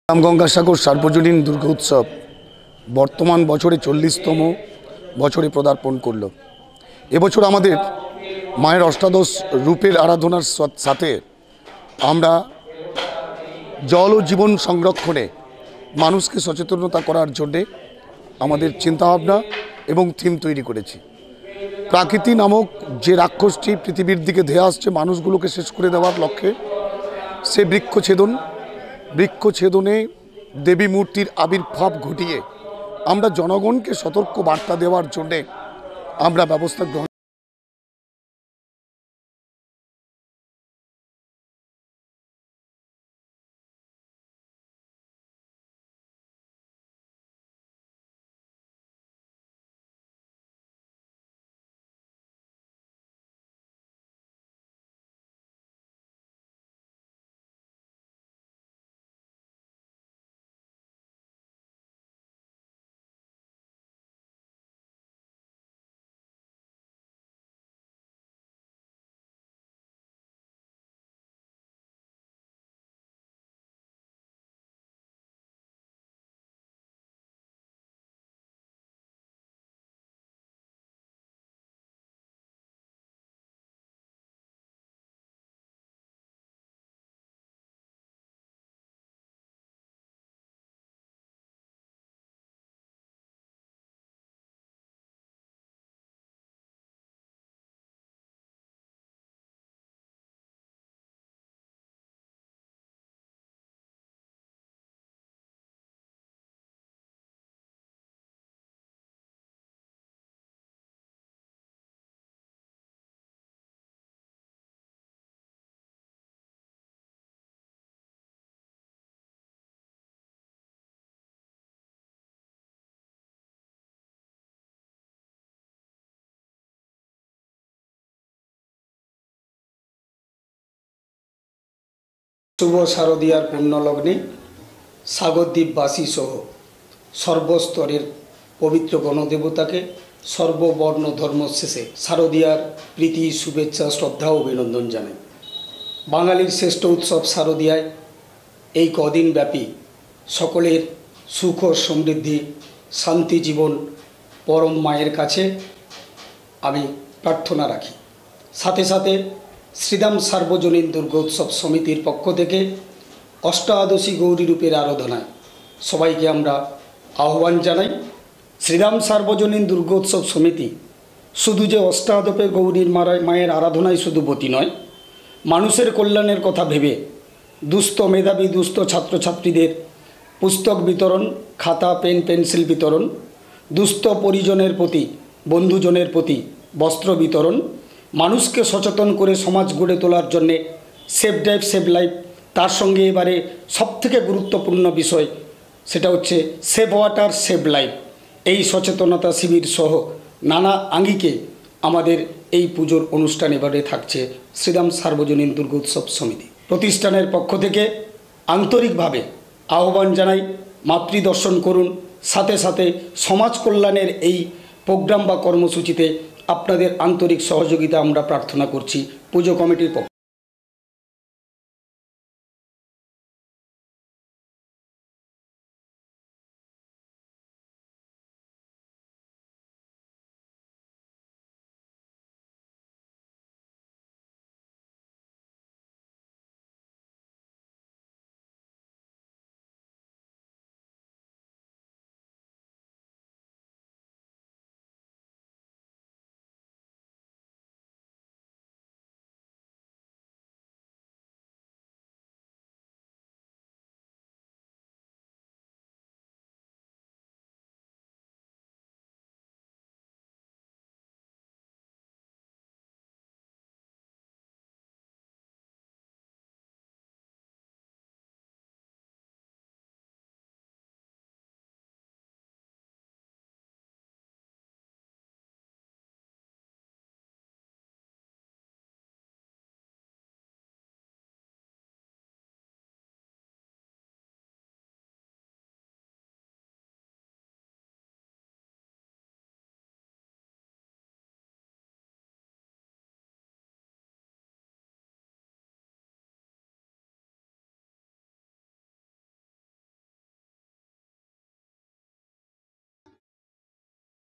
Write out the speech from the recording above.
রামগঙ্গাসাগর সার্বজনীন দুর্গা উৎসব বর্তমান বছরে 40তম বছরে পদার্পণ করল। এবছর আমাদের মায়ের অষ্টাদশ রূপের আরাধনার সাথে আমরা জল ও জীবন সংরক্ষণে মানুষকে সচেতনতা করার জন্যে আমাদের চিন্তাভাবনা এবং থিম তৈরি করেছি। প্রাকৃতি নামক যে রাক্ষসটি পৃথিবীর দিকে ধেয়ে আসছে মানুষগুলোকে শেষ করে দেওয়ার লক্ষ্যে, সে বৃক্ষছেদনে দেবী মূর্তির আবির্ভাব ঘটিয়ে আমরা জনগণকে সতর্ক বার্তা দেওয়ার জন্যে আমরা ব্যবস্থা গ্রহণ। শুভ শারদীয়ার পুণ্যলগ্নে সাগরদ্বীপবাসী সহ সর্বস্তরের পবিত্র গণদেবতাকে সর্ববর্ণ ধর্ম শেষে শারদীয়ার প্রীতি, শুভেচ্ছা, শ্রদ্ধা ও অভিনন্দন জানাই। বাঙালির শ্রেষ্ঠ উৎসব শারদীয়ায় এই কদিন ব্যাপী সকলের সুখ ও সমৃদ্ধি, শান্তি জীবন পরম মায়ের কাছে আমি প্রার্থনা রাখি। সাথে সাথে শ্রীরাম সার্বজনীন দুর্গোৎসব সমিতির পক্ষ থেকে অষ্টাদশী গৌরী রূপের আরাধনায় সবাইকে আমরা আহ্বান জানাই। শ্রীরাম সার্বজনীন দুর্গোৎসব সমিতি শুধু যে অষ্টাদশে গৌরীর মায়ের আরাধনায় শুধু ব্রতী নয়, মানুষের কল্যাণের কথা ভেবে দুস্থ মেধাবী দুস্থ ছাত্রছাত্রীদের পুস্তক বিতরণ, খাতা পেন পেন্সিল বিতরণ, দুস্থ পরিজনের প্রতি, বন্ধুজনের প্রতি বস্ত্র বিতরণ, মানুষকে সচেতন করে সমাজ গড়ে তোলার জন্যে সেভ ড্রাইভ সেভ লাইফ, তার সঙ্গে এবারে সবথেকে গুরুত্বপূর্ণ বিষয় সেটা হচ্ছে সেভ ওয়াটার সেভ লাইফ। এই সচেতনতা শিবির সহ নানা আঙ্গিকে আমাদের এই পুজোর অনুষ্ঠান এবারে থাকছে শ্রীরাম সার্বজনীন দুর্গোৎসব সমিতি প্রতিষ্ঠানের পক্ষ থেকে আন্তরিকভাবে আহ্বান জানাই, মাতৃদর্শন করুন। সাথে সাথে সমাজ কল্যাণের এই প্রোগ্রাম বা কর্মসূচিতে আপনাদের আন্তরিক সহযোগিতা আমরা প্রার্থনা করছি পুজো কমিটির পক্ষ।